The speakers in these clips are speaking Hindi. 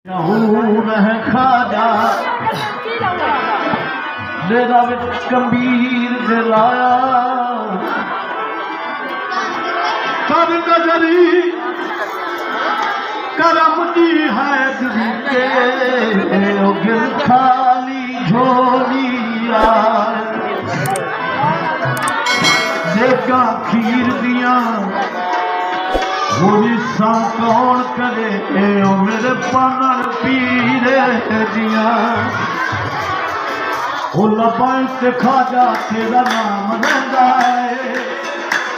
है खाजा डेरा विच कबीर दिलाया कर नजरी करम दी है के गिर खाली झोलिया देगा खीर दिया मुझसा कौन करे ओ मेरे पानर पीरे दिया लबाइश खाजा तेरा नाम लेंदा है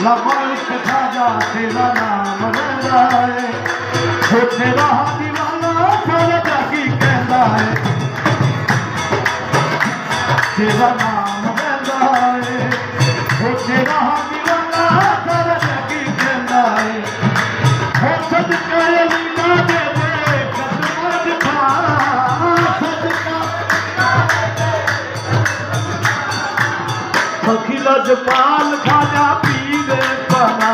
लबाइश खाजा तेरा नाम लेंदा है तेरा दीवाना सारे जागी कहता है तेरा नाम लेंदा है तेरा दीवाना सारे जागी कहता है लजपाल खाजा पीरे बना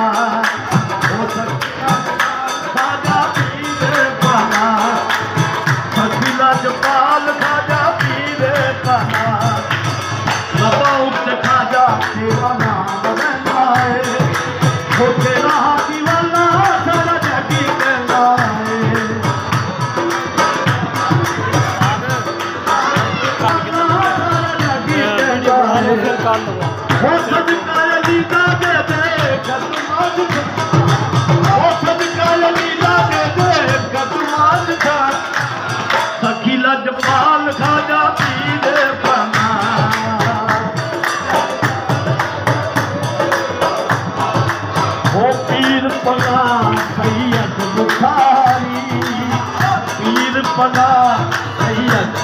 खाजा पीरे बना लजपाल खाजा पीरे बना लबाउट खाजा तेरा नाम लेना है तेरा दीवाना सारा जगी कहना है सखी लजपाल खाजा पीरे बना ओ पीर पना सैयद बुखारी पीर पना सैयद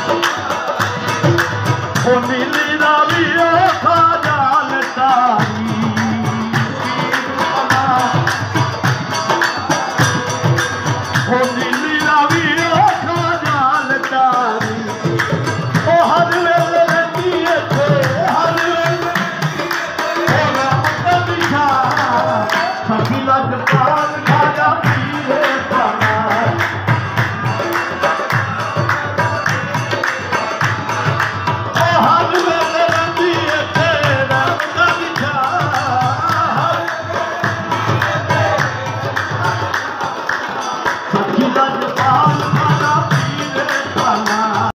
ओ नील